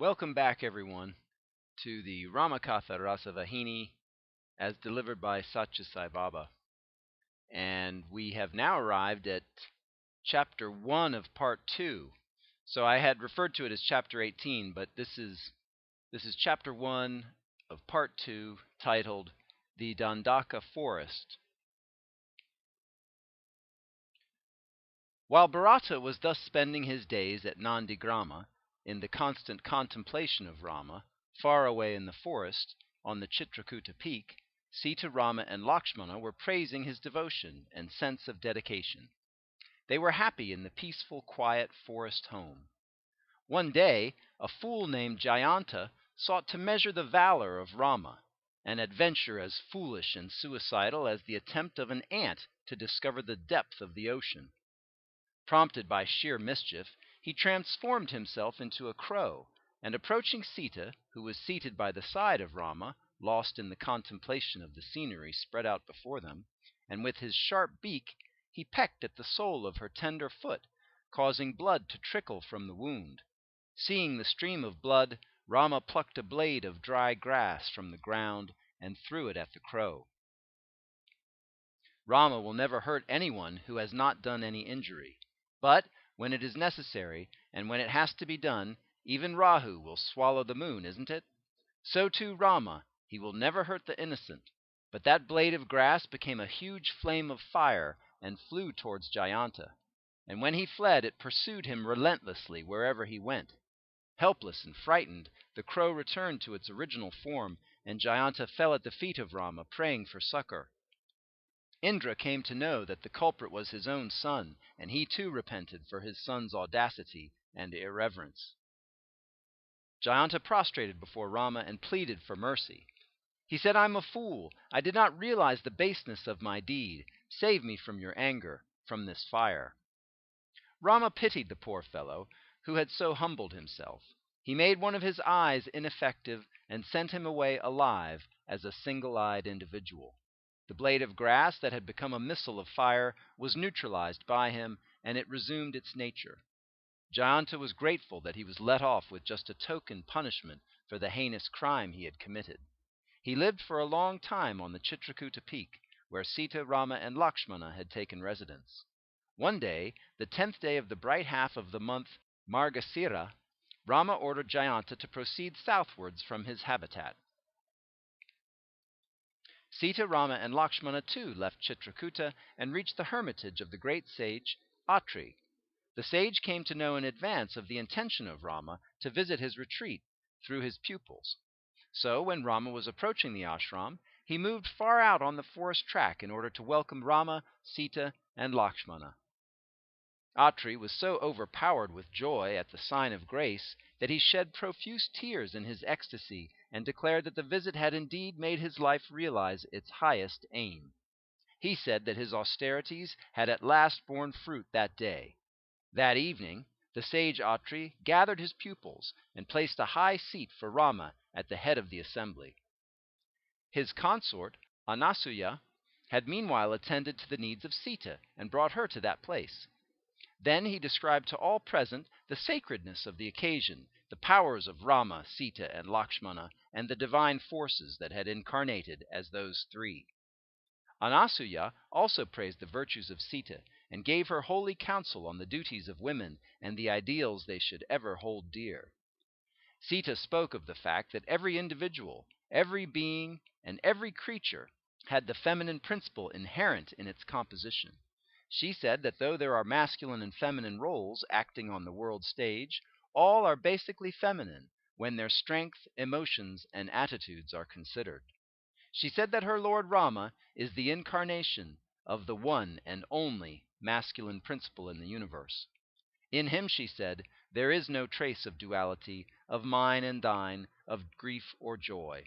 Welcome back, everyone, to the Ramakatha Rasavahini as delivered by Sathya Sai Baba. And we have now arrived at chapter 1 of part 2. So I had referred to it as chapter 18, but this is chapter 1 of part 2, titled The Dandaka Forest. While Bharata was thus spending his days at Nandigrama, in the constant contemplation of Rama, far away in the forest, on the Chitrakuta peak, Sita, Rama, and Lakshmana were praising his devotion and sense of dedication. They were happy in the peaceful, quiet forest home. One day, a fool named Jayanta sought to measure the valor of Rama, an adventure as foolish and suicidal as the attempt of an ant to discover the depth of the ocean. Prompted by sheer mischief, he transformed himself into a crow, and approaching Sita, who was seated by the side of Rama, lost in the contemplation of the scenery spread out before them, and with his sharp beak he pecked at the sole of her tender foot, causing blood to trickle from the wound. Seeing the stream of blood, Rama plucked a blade of dry grass from the ground and threw it at the crow. Rama will never hurt anyone who has not done any injury. But when it is necessary, and when it has to be done, even Rahu will swallow the moon, isn't it? So too Rama, he will never hurt the innocent. But that blade of grass became a huge flame of fire and flew towards Jayanta. And when he fled, it pursued him relentlessly wherever he went. Helpless and frightened, the crow returned to its original form, and Jayanta fell at the feet of Rama, praying for succor. Indra came to know that the culprit was his own son, and he too repented for his son's audacity and irreverence. Jayanta prostrated before Rama and pleaded for mercy. He said, "I'm a fool. I did not realize the baseness of my deed. Save me from your anger, from this fire." Rama pitied the poor fellow who had so humbled himself. He made one of his eyes ineffective and sent him away alive as a single-eyed individual. The blade of grass that had become a missile of fire was neutralized by him, and it resumed its nature. Jayanta was grateful that he was let off with just a token punishment for the heinous crime he had committed. He lived for a long time on the Chitrakuta peak, where Sita, Rama, and Lakshmana had taken residence. One day, the 10th day of the bright half of the month Margasira, Rama ordered Jayanta to proceed southwards from his habitat. Sita, Rama, and Lakshmana too left Chitrakuta and reached the hermitage of the great sage Atri. The sage came to know in advance of the intention of Rama to visit his retreat through his pupils. So when Rama was approaching the ashram, he moved far out on the forest track in order to welcome Rama, Sita, and Lakshmana. Atri was so overpowered with joy at the sign of grace that he shed profuse tears in his ecstasy and declared that the visit had indeed made his life realize its highest aim. He said that his austerities had at last borne fruit that day. That evening, the sage Atri gathered his pupils and placed a high seat for Rama at the head of the assembly. His consort, Anasuya, had meanwhile attended to the needs of Sita and brought her to that place. Then he described to all present the sacredness of the occasion, the powers of Rama, Sita, and Lakshmana, and the divine forces that had incarnated as those three. Anasuya also praised the virtues of Sita and gave her holy counsel on the duties of women and the ideals they should ever hold dear. Sita spoke of the fact that every individual, every being, and every creature had the feminine principle inherent in its composition. She said that though there are masculine and feminine roles acting on the world stage, all are basically feminine when their strength, emotions, and attitudes are considered. She said that her Lord Rama is the incarnation of the one and only masculine principle in the universe. In him, she said, there is no trace of duality, of mine and thine, of grief or joy.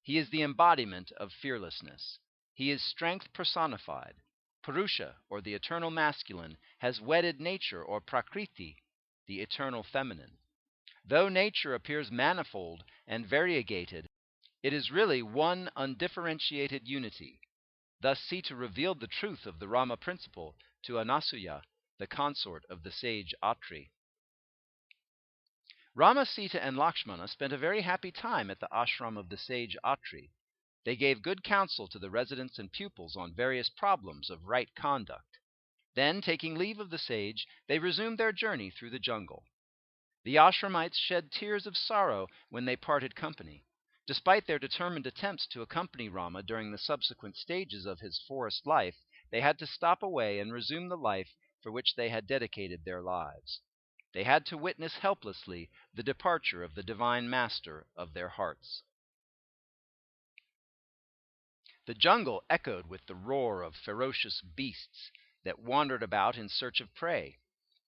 He is the embodiment of fearlessness. He is strength personified. Purusha, or the eternal masculine, has wedded nature, or prakriti, the eternal feminine. Though nature appears manifold and variegated, it is really one undifferentiated unity. Thus Sita revealed the truth of the Rama principle to Anasuya, the consort of the sage Atri. Rama, Sita, and Lakshmana spent a very happy time at the ashram of the sage Atri. They gave good counsel to the residents and pupils on various problems of right conduct. Then, taking leave of the sage, they resumed their journey through the jungle. The ashramites shed tears of sorrow when they parted company. Despite their determined attempts to accompany Rama during the subsequent stages of his forest life, they had to stop away and resume the life for which they had dedicated their lives. They had to witness helplessly the departure of the divine master of their hearts. The jungle echoed with the roar of ferocious beasts that wandered about in search of prey.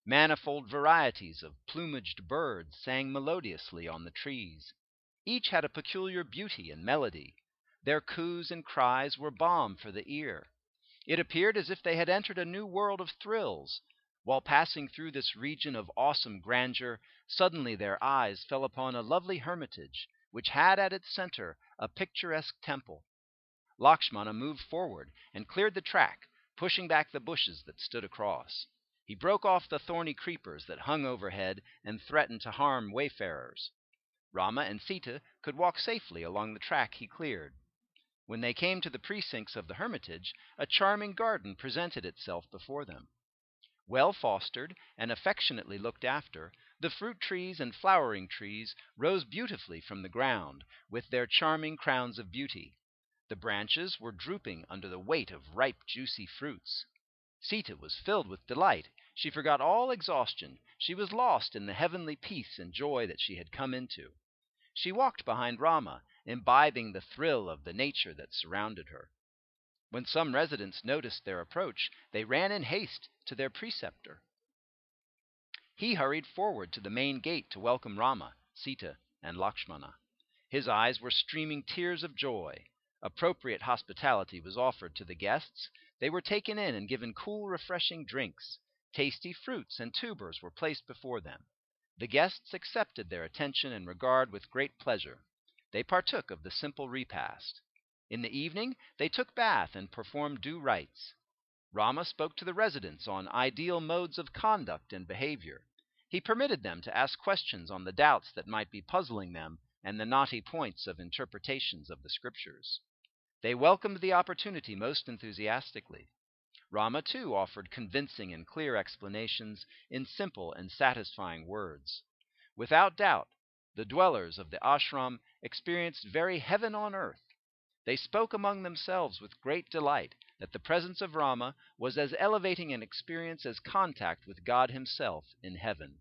Manifold varieties of plumaged birds sang melodiously on the trees. Each had a peculiar beauty and melody. Their coos and cries were balm for the ear. It appeared as if they had entered a new world of thrills. While passing through this region of awesome grandeur, suddenly their eyes fell upon a lovely hermitage, which had at its center a picturesque temple. Lakshmana moved forward and cleared the track, pushing back the bushes that stood across. He broke off the thorny creepers that hung overhead and threatened to harm wayfarers. Rama and Sita could walk safely along the track he cleared. When they came to the precincts of the hermitage, a charming garden presented itself before them. Well fostered and affectionately looked after, the fruit trees and flowering trees rose beautifully from the ground, with their charming crowns of beauty. The branches were drooping under the weight of ripe, juicy fruits. Sita was filled with delight. She forgot all exhaustion. She was lost in the heavenly peace and joy that she had come into. She walked behind Rama, imbibing the thrill of the nature that surrounded her. When some residents noticed their approach, they ran in haste to their preceptor. He hurried forward to the main gate to welcome Rama, Sita, and Lakshmana. His eyes were streaming tears of joy. Appropriate hospitality was offered to the guests. They were taken in and given cool, refreshing drinks. Tasty fruits and tubers were placed before them. The guests accepted their attention and regard with great pleasure. They partook of the simple repast. In the evening, they took bath and performed due rites. Rama spoke to the residents on ideal modes of conduct and behavior. He permitted them to ask questions on the doubts that might be puzzling them and the knotty points of interpretations of the scriptures. They welcomed the opportunity most enthusiastically. Rama, too, offered convincing and clear explanations in simple and satisfying words. Without doubt, the dwellers of the ashram experienced very heaven on earth. They spoke among themselves with great delight that the presence of Rama was as elevating an experience as contact with God himself in heaven.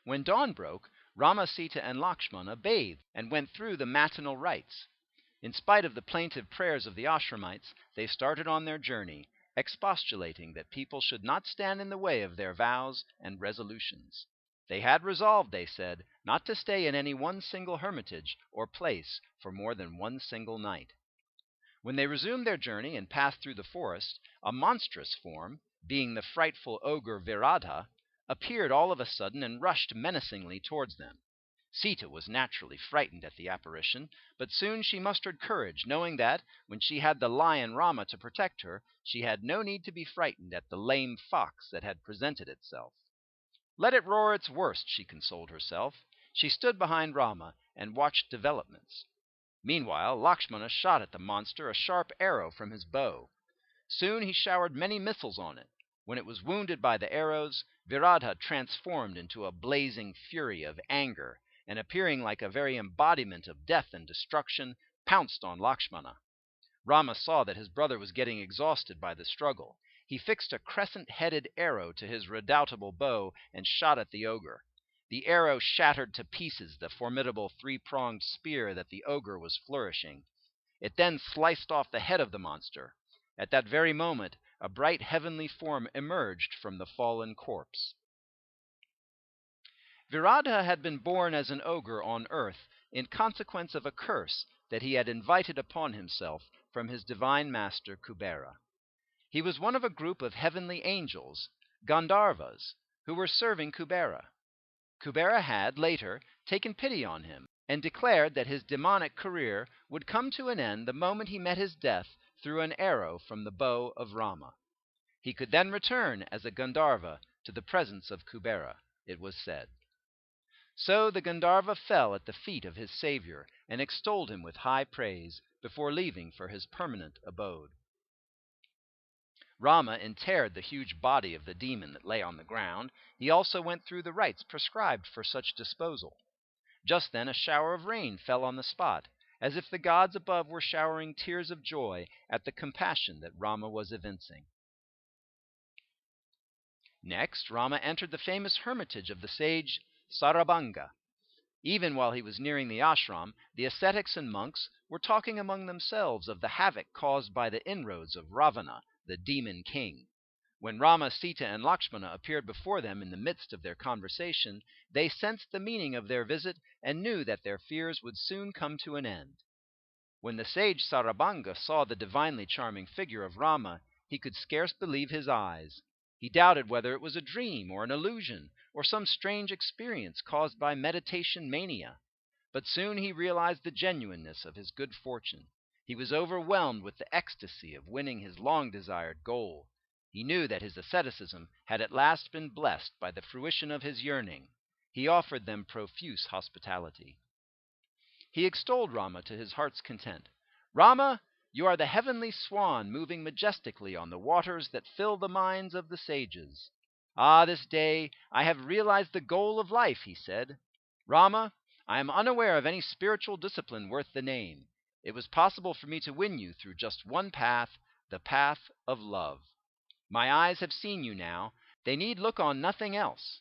When dawn broke, Rama, Sita, and Lakshmana bathed and went through the matinal rites. In spite of the plaintive prayers of the ashramites, they started on their journey, expostulating that people should not stand in the way of their vows and resolutions. They had resolved, they said, not to stay in any one single hermitage or place for more than one single night. When they resumed their journey and passed through the forest, a monstrous form, being the frightful ogre Virada, appeared all of a sudden and rushed menacingly towards them. Sita was naturally frightened at the apparition, but soon she mustered courage, knowing that, when she had the lion Rama to protect her, she had no need to be frightened at the lame fox that had presented itself. Let it roar its worst, she consoled herself. She stood behind Rama and watched developments. Meanwhile, Lakshmana shot at the monster a sharp arrow from his bow. Soon he showered many missiles on it. When it was wounded by the arrows, Virada transformed into a blazing fury of anger, and appearing like a very embodiment of death and destruction, pounced on Lakshmana. Rama saw that his brother was getting exhausted by the struggle. He fixed a crescent-headed arrow to his redoubtable bow and shot at the ogre. The arrow shattered to pieces the formidable three-pronged spear that the ogre was flourishing. It then sliced off the head of the monster. At that very moment, a bright heavenly form emerged from the fallen corpse. Virada had been born as an ogre on earth in consequence of a curse that he had invited upon himself from his divine master Kubera. He was one of a group of heavenly angels, Gandharvas, who were serving Kubera. Kubera had, later, taken pity on him and declared that his demonic career would come to an end the moment he met his death through an arrow from the bow of Rama. He could then return as a Gandharva to the presence of Kubera. it was said. So the Gandharva fell at the feet of his savior and extolled him with high praise before leaving for his permanent abode. Rama interred the huge body of the demon that lay on the ground. He also went through the rites prescribed for such disposal. Just then a shower of rain fell on the spot, as if the gods above were showering tears of joy at the compassion that Rama was evincing. Next, Rama entered the famous hermitage of the sage Sarabanga. Even while he was nearing the ashram, the ascetics and monks were talking among themselves of the havoc caused by the inroads of Ravana, the demon king. When Rama, Sita, and Lakshmana appeared before them in the midst of their conversation, they sensed the meaning of their visit and knew that their fears would soon come to an end. When the sage Sarabanga saw the divinely charming figure of Rama, he could scarce believe his eyes. He doubted whether it was a dream or an illusion or some strange experience caused by meditation mania. But soon he realized the genuineness of his good fortune. He was overwhelmed with the ecstasy of winning his long-desired goal. He knew that his asceticism had at last been blessed by the fruition of his yearning. He offered them profuse hospitality. He extolled Rama to his heart's content. "Rama, you are the heavenly swan moving majestically on the waters that fill the minds of the sages." "Ah, this day I have realized the goal of life," he said. "Rama, I am unaware of any spiritual discipline worth the name. It was possible for me to win you through just one path, the path of love. My eyes have seen you now. They need look on nothing else.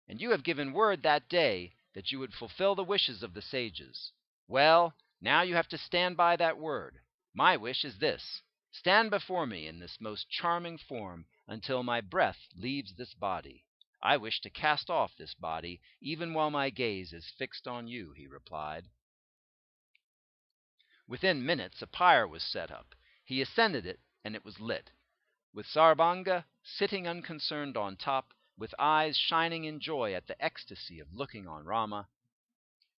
And you have given word that day that you would fulfill the wishes of the sages. Well, now you have to stand by that word. My wish is this: stand before me in this most charming form until my breath leaves this body. I wish to cast off this body even while my gaze is fixed on you," he replied. Within minutes a pyre was set up. He ascended it, and it was lit. With Sarabanga sitting unconcerned on top, with eyes shining in joy at the ecstasy of looking on Rama.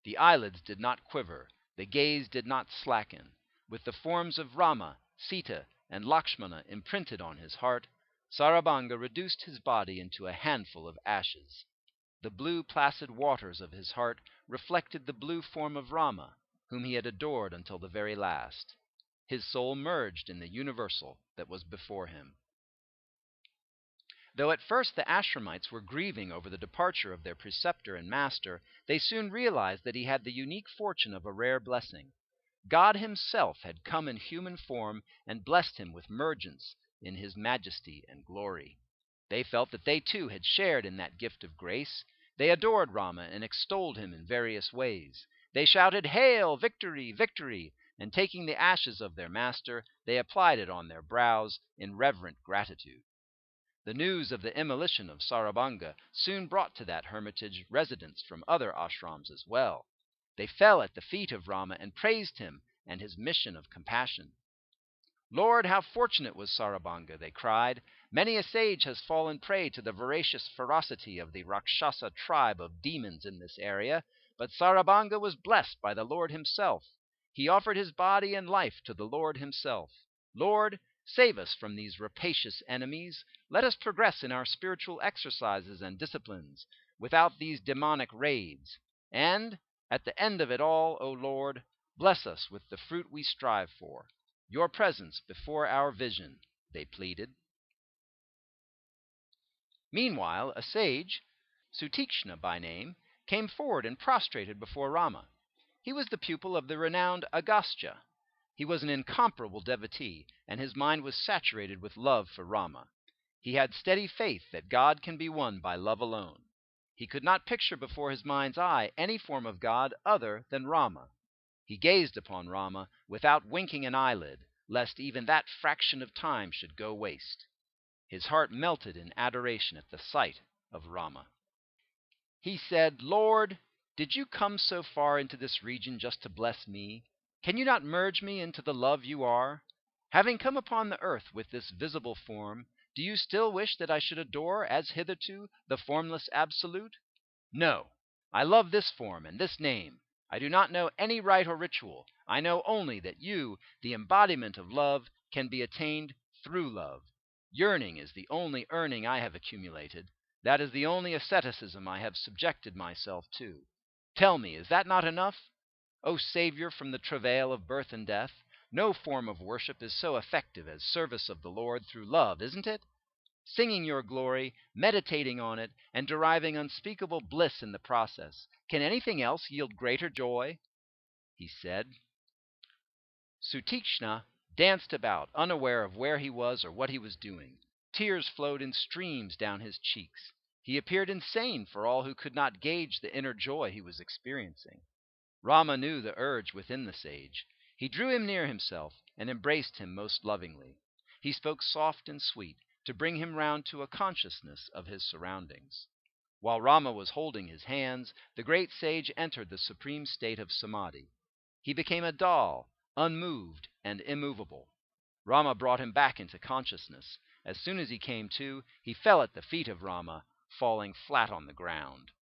The eyelids did not quiver, the gaze did not slacken. With the forms of Rama, Sita, and Lakshmana imprinted on his heart, Sarabanga reduced his body into a handful of ashes. The blue placid waters of his heart reflected the blue form of Rama, whom he had adored until the very last. His soul merged in the universal that was before him. Though at first the ashramites were grieving over the departure of their preceptor and master, they soon realized that he had the unique fortune of a rare blessing. God himself had come in human form and blessed him with mergence in his majesty and glory. They felt that they too had shared in that gift of grace. They adored Rama and extolled him in various ways. They shouted, "Hail, victory, victory!" and taking the ashes of their master, they applied it on their brows in reverent gratitude. The news of the immolition of Sarabanga soon brought to that hermitage residents from other ashrams as well. They fell at the feet of Rama and praised him and his mission of compassion. "Lord, how fortunate was Sarabanga!" they cried. "Many a sage has fallen prey to the voracious ferocity of the Rakshasa tribe of demons in this area, but Sarabanga was blessed by the Lord himself. He offered his body and life to the Lord himself. Lord, save us from these rapacious enemies. Let us progress in our spiritual exercises and disciplines without these demonic raids. And, at the end of it all, O Lord, bless us with the fruit we strive for, your presence before our vision," they pleaded. Meanwhile, a sage, Sutikna by name, came forward and prostrated before Rama. He was the pupil of the renowned Agastya. He was an incomparable devotee, and his mind was saturated with love for Rama. He had steady faith that God can be won by love alone. He could not picture before his mind's eye any form of God other than Rama. He gazed upon Rama without winking an eyelid, lest even that fraction of time should go waste. His heart melted in adoration at the sight of Rama. He said, "Lord, did you come so far into this region just to bless me? Can you not merge me into the love you are? Having come upon the earth with this visible form, do you still wish that I should adore, as hitherto, the formless Absolute? No, I love this form and this name. I do not know any rite or ritual. I know only that you, the embodiment of love, can be attained through love. Yearning is the only earning I have accumulated. That is the only asceticism I have subjected myself to. Tell me, is that not enough? O Savior from the travail of birth and death, no form of worship is so effective as service of the Lord through love, isn't it? Singing your glory, meditating on it, and deriving unspeakable bliss in the process. Can anything else yield greater joy? He said. Sutikna danced about, unaware of where he was or what he was doing. Tears flowed in streams down his cheeks. He appeared insane for all who could not gauge the inner joy he was experiencing. Rama knew the urge within the sage. He drew him near himself and embraced him most lovingly. He spoke soft and sweet, to bring him round to a consciousness of his surroundings. While Rama was holding his hands, the great sage entered the supreme state of samadhi. He became a doll, unmoved and immovable. Rama brought him back into consciousness. As soon as he came to, he fell at the feet of Rama, falling flat on the ground.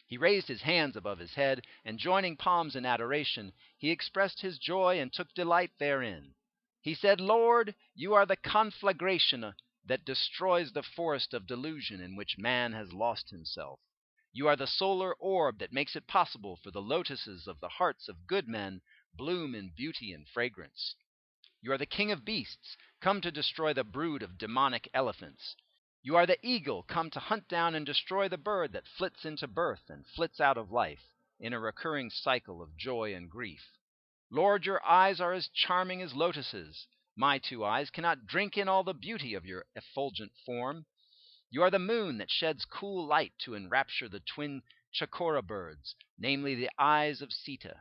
He raised his hands above his head, and joining palms in adoration, he expressed his joy and took delight therein. He said, Lord, you are the conflagration that destroys the forest of delusion in which man has lost himself. You are the solar orb that makes it possible for the lotuses of the hearts of good men bloom in beauty and fragrance. You are the king of beasts, come to destroy the brood of demonic elephants. You are the eagle, come to hunt down and destroy the bird that flits into birth and flits out of life, in a recurring cycle of joy and grief. Lord, your eyes are as charming as lotuses. My two eyes cannot drink in all the beauty of your effulgent form. You are the moon that sheds cool light to enrapture the twin chakora birds, namely the eyes of Sita.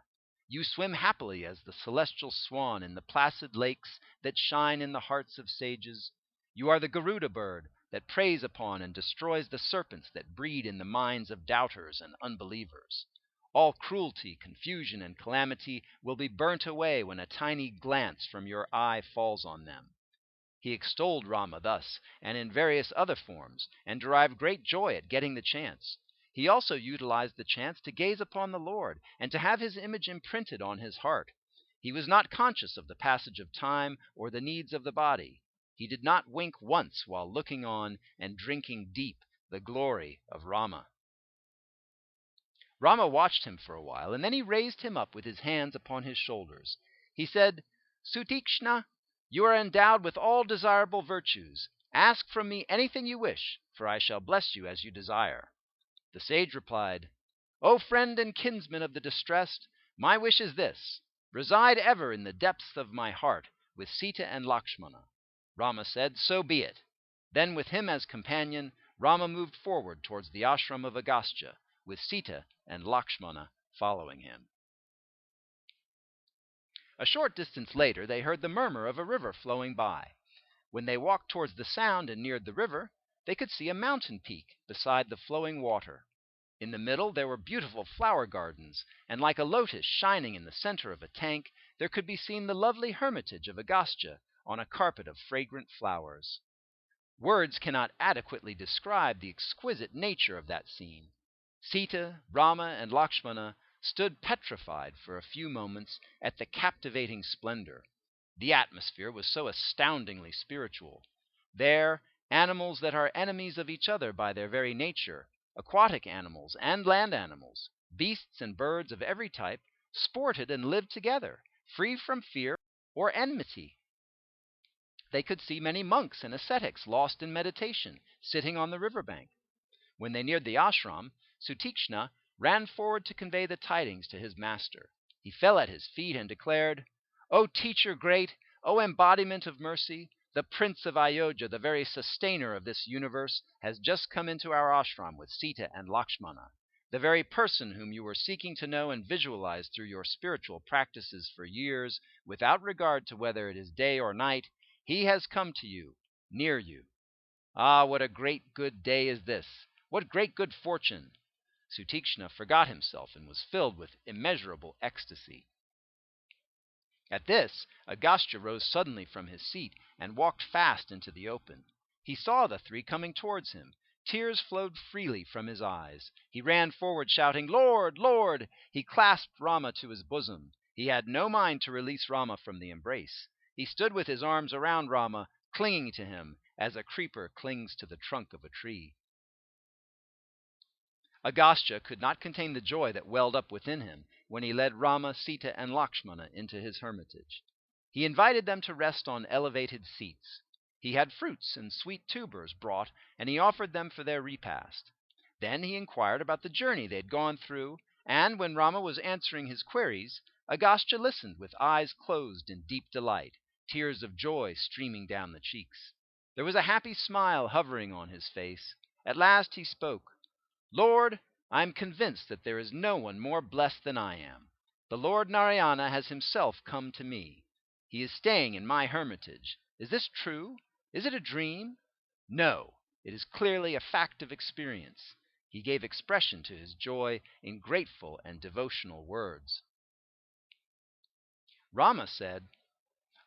You swim happily as the celestial swan in the placid lakes that shine in the hearts of sages. You are the Garuda bird that preys upon and destroys the serpents that breed in the minds of doubters and unbelievers. All cruelty, confusion, and calamity will be burnt away when a tiny glance from your eye falls on them. He extolled Rama thus, and in various other forms, and derived great joy at getting the chance. He also utilized the chance to gaze upon the Lord, and to have his image imprinted on his heart. He was not conscious of the passage of time or the needs of the body. He did not wink once while looking on and drinking deep the glory of Rama. Rama watched him for a while, and then he raised him up with his hands upon his shoulders. He said, Sutikna, you are endowed with all desirable virtues. Ask from me anything you wish, for I shall bless you as you desire. The sage replied, O friend and kinsman of the distressed, my wish is this: reside ever in the depths of my heart with Sita and Lakshmana. Rama said, So be it. Then with him as companion, Rama moved forward towards the ashram of Agastya, with Sita and Lakshmana following him. A short distance later they heard the murmur of a river flowing by. When they walked towards the sound and neared the river, they could see a mountain peak beside the flowing water. In the middle there were beautiful flower gardens, and like a lotus shining in the center of a tank, there could be seen the lovely hermitage of Agastya on a carpet of fragrant flowers. Words cannot adequately describe the exquisite nature of that scene. Sita, Rama, and Lakshmana stood petrified for a few moments at the captivating splendor. The atmosphere was so astoundingly spiritual. There, animals that are enemies of each other by their very nature, aquatic animals and land animals, beasts and birds of every type, sported and lived together, free from fear or enmity. They could see many monks and ascetics lost in meditation, sitting on the riverbank. When they neared the ashram, Sutikna ran forward to convey the tidings to his master. He fell at his feet and declared, O teacher great, O embodiment of mercy, the prince of Ayodhya, the very sustainer of this universe, has just come into our ashram with Sita and Lakshmana. The very person whom you were seeking to know and visualize through your spiritual practices for years, without regard to whether it is day or night, he has come to you, near you. Ah, what a great good day is this! What great good fortune! Sutikna forgot himself and was filled with immeasurable ecstasy. At this, Agastya rose suddenly from his seat and walked fast into the open. He saw the three coming towards him. Tears flowed freely from his eyes. He ran forward shouting, Lord, Lord! He clasped Rama to his bosom. He had no mind to release Rama from the embrace. He stood with his arms around Rama, clinging to him, as a creeper clings to the trunk of a tree. Agastya could not contain the joy that welled up within him when he led Rama, Sita, and Lakshmana into his hermitage. He invited them to rest on elevated seats. He had fruits and sweet tubers brought, and he offered them for their repast. Then he inquired about the journey they had gone through, and when Rama was answering his queries, Agastya listened with eyes closed in deep delight, tears of joy streaming down the cheeks. There was a happy smile hovering on his face. At last he spoke. "Lord, I am convinced that there is no one more blessed than I am. The Lord Narayana has himself come to me. He is staying in my hermitage. Is this true? Is it a dream? No, it is clearly a fact of experience." He gave expression to his joy in grateful and devotional words. Rama said,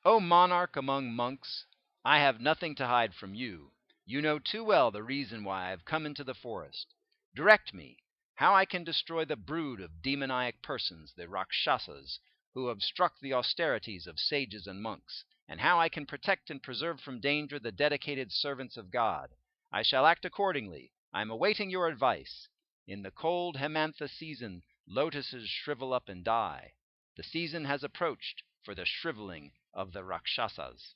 "O monarch among monks, I have nothing to hide from you. You know too well the reason why I have come into the forest. Direct me, how I can destroy the brood of demoniac persons, the Rakshasas, who obstruct the austerities of sages and monks, and how I can protect and preserve from danger the dedicated servants of God. I shall act accordingly. I am awaiting your advice. In the cold Hemantha season, lotuses shrivel up and die. The season has approached for the shriveling of the Rakshasas."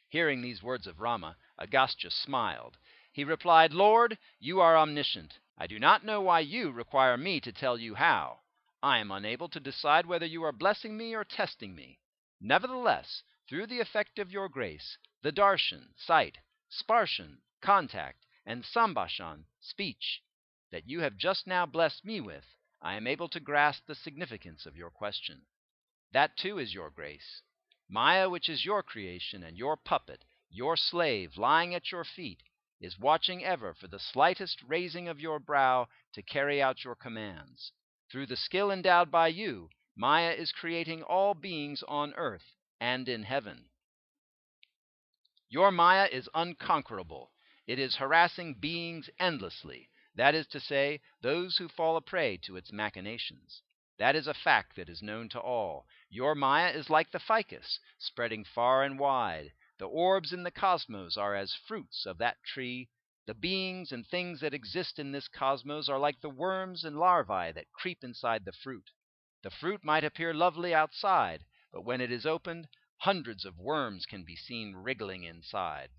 Hearing these words of Rama, Agastya smiled. He replied, "Lord, you are omniscient. I do not know why you require me to tell you how. I am unable to decide whether you are blessing me or testing me. Nevertheless, through the effect of your grace, the darshan, sight, sparshan, contact, and sambhashan, speech, that you have just now blessed me with, I am able to grasp the significance of your question. That too is your grace. Maya, which is your creation and your puppet, your slave lying at your feet, is watching ever for the slightest raising of your brow to carry out your commands. Through the skill endowed by you, Maya is creating all beings on earth and in heaven. Your Maya is unconquerable. It is harassing beings endlessly, that is to say, those who fall a prey to its machinations. That is a fact that is known to all. Your Maya is like the ficus, spreading far and wide. The orbs in the cosmos are as fruits of that tree. The beings and things that exist in this cosmos are like the worms and larvae that creep inside the fruit. The fruit might appear lovely outside, but when it is opened, hundreds of worms can be seen wriggling inside.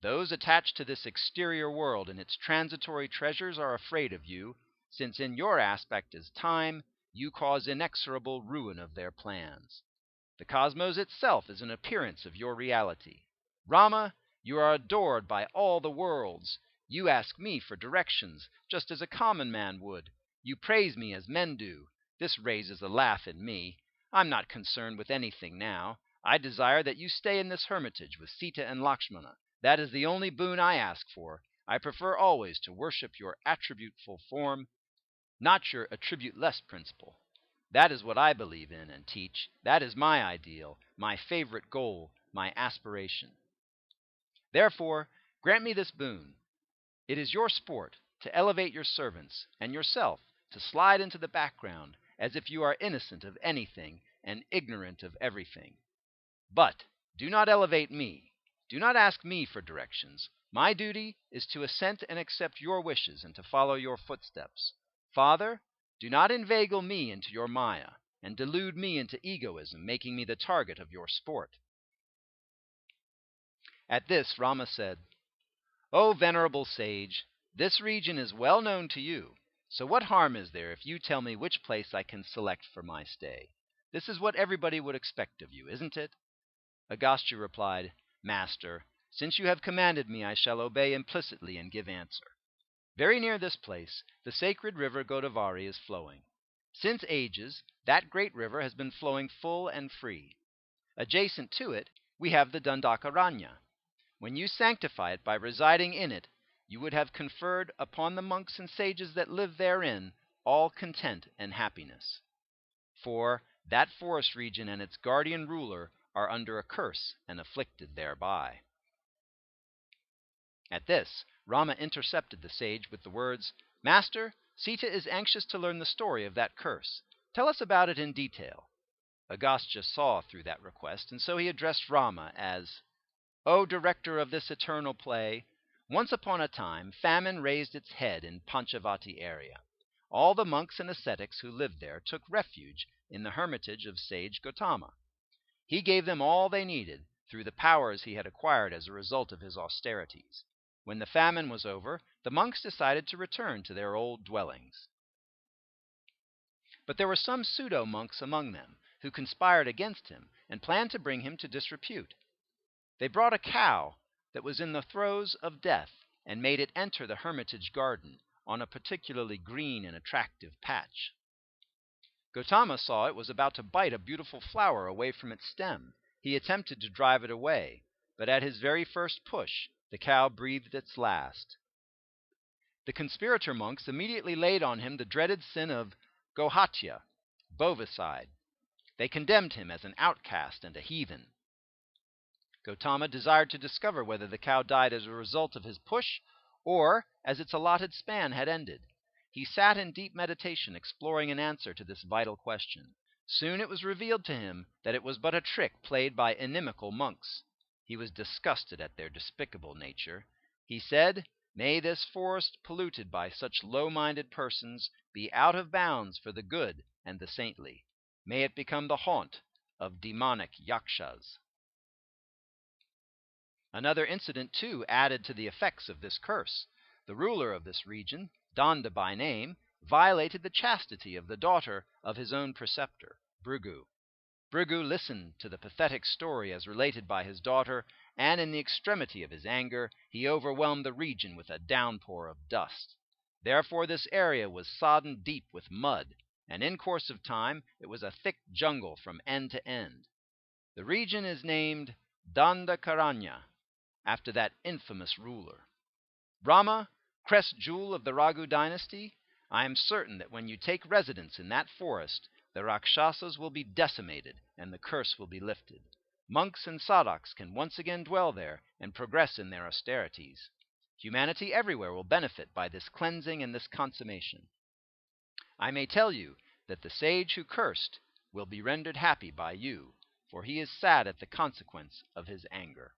Those attached to this exterior world and its transitory treasures are afraid of you, since in your aspect as time, you cause inexorable ruin of their plans. The cosmos itself is an appearance of your reality. Rama, you are adored by all the worlds. You ask me for directions, just as a common man would. You praise me as men do. This raises a laugh in me. I'm not concerned with anything now. I desire that you stay in this hermitage with Sita and Lakshmana. That is the only boon I ask for. I prefer always to worship your attributeful form, not your attribute-less principle. That is what I believe in and teach. That is my ideal, my favorite goal, my aspiration. Therefore, grant me this boon. It is your sport to elevate your servants, and yourself to slide into the background as if you are innocent of anything and ignorant of everything. But do not elevate me. Do not ask me for directions. My duty is to assent and accept your wishes and to follow your footsteps. Father, do not inveigle me into your Maya and delude me into egoism, making me the target of your sport." At this Rama said, "O venerable sage, this region is well known to you, so what harm is there if you tell me which place I can select for my stay? This is what everybody would expect of you, isn't it?" Agastya replied, "Master, since you have commanded me, I shall obey implicitly and give answer. Very near this place, the sacred river Godavari is flowing. Since ages, that great river has been flowing full and free. Adjacent to it, we have the Dandaka. When you sanctify it by residing in it, you would have conferred upon the monks and sages that live therein all content and happiness. For that forest region and its guardian ruler are under a curse and afflicted thereby." At this, Rama intercepted the sage with the words, "Master, Sita is anxious to learn the story of that curse. Tell us about it in detail." Agastya saw through that request, and so he addressed Rama as, O director of this eternal play, once upon a time famine raised its head in Panchavati area. All the monks and ascetics who lived there took refuge in the hermitage of sage Gotama. He gave them all they needed through the powers he had acquired as a result of his austerities. When the famine was over, the monks decided to return to their old dwellings. But there were some pseudo-monks among them who conspired against him and planned to bring him to disrepute. They brought a cow that was in the throes of death and made it enter the hermitage garden on a particularly green and attractive patch. Gotama saw it was about to bite a beautiful flower away from its stem. He attempted to drive it away, but at his very first push, the cow breathed its last. The conspirator monks immediately laid on him the dreaded sin of Gohatya, bovicide. They condemned him as an outcast and a heathen. Gotama desired to discover whether the cow died as a result of his push or as its allotted span had ended. He sat in deep meditation, exploring an answer to this vital question. Soon it was revealed to him that it was but a trick played by inimical monks. He was disgusted at their despicable nature. He said, "May this forest polluted by such low-minded persons be out of bounds for the good and the saintly. May it become the haunt of demonic yakshas." Another incident, too, added to the effects of this curse. The ruler of this region, Dandaka by name, violated the chastity of the daughter of his own preceptor, Bhrigu. Bhrigu listened to the pathetic story as related by his daughter, and in the extremity of his anger, he overwhelmed the region with a downpour of dust. Therefore this area was sodden deep with mud, and in course of time it was a thick jungle from end to end. The region is named Dandakaranya, after that infamous ruler. Rama, crest jewel of the Raghu dynasty, I am certain that when you take residence in that forest, the Rakshasas will be decimated and the curse will be lifted. Monks and sadhaks can once again dwell there and progress in their austerities. Humanity everywhere will benefit by this cleansing and this consummation. I may tell you that the sage who cursed will be rendered happy by you, for he is sad at the consequence of his anger.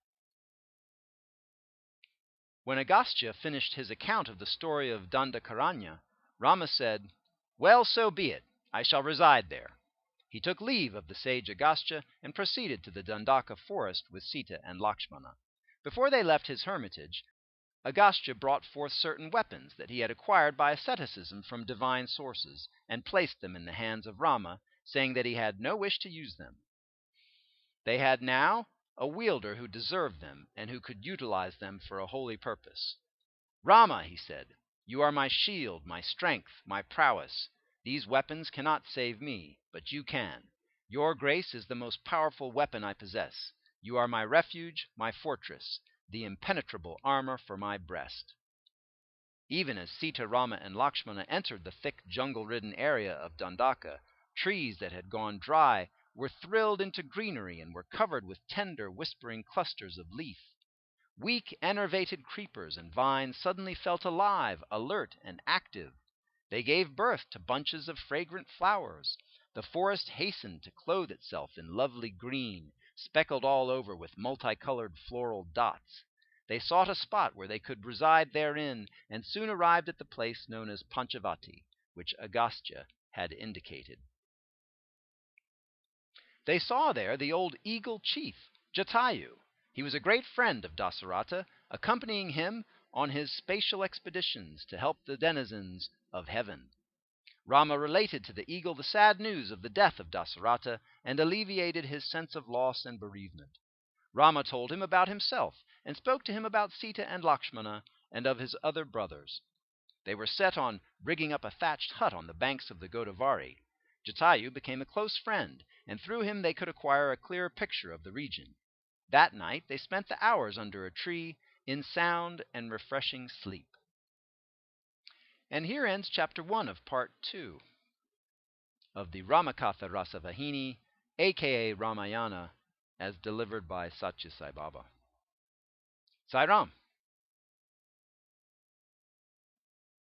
When Agastya finished his account of the story of Dandakaranya, Rama said, "Well, so be it. I shall reside there." He took leave of the sage Agastya and proceeded to the Dandaka forest with Sita and Lakshmana. Before they left his hermitage, Agastya brought forth certain weapons that he had acquired by asceticism from divine sources, and placed them in the hands of Rama, saying that he had no wish to use them. They had now a wielder who deserved them and who could utilize them for a holy purpose. "Rama," he said, "you are my shield, my strength, my prowess. These weapons cannot save me, but you can. Your grace is the most powerful weapon I possess. You are my refuge, my fortress, the impenetrable armor for my breast." Even as Sita, Rama, and Lakshmana entered the thick jungle-ridden area of Dandaka, trees that had gone dry were thrilled into greenery and were covered with tender, whispering clusters of leaf. Weak, enervated creepers and vines suddenly felt alive, alert, and active. They gave birth to bunches of fragrant flowers. The forest hastened to clothe itself in lovely green, speckled all over with multicolored floral dots. They sought a spot where they could reside therein, and soon arrived at the place known as Panchavati, which Agastya had indicated. They saw there the old eagle chief, Jatayu. He was a great friend of Dasarata, accompanying him on his spatial expeditions to help the denizens of heaven. Rama related to the eagle the sad news of the death of Dasarata and alleviated his sense of loss and bereavement. Rama told him about himself and spoke to him about Sita and Lakshmana and of his other brothers. They were set on rigging up a thatched hut on the banks of the Godavari. Jatayu became a close friend, and through him they could acquire a clearer picture of the region. That night they spent the hours under a tree in sound and refreshing sleep. And here ends Chapter 1 of Part 2 of the Ramakatha Rasavahini, aka Ramayana, as delivered by Sathya Sai Baba. Sai Ram.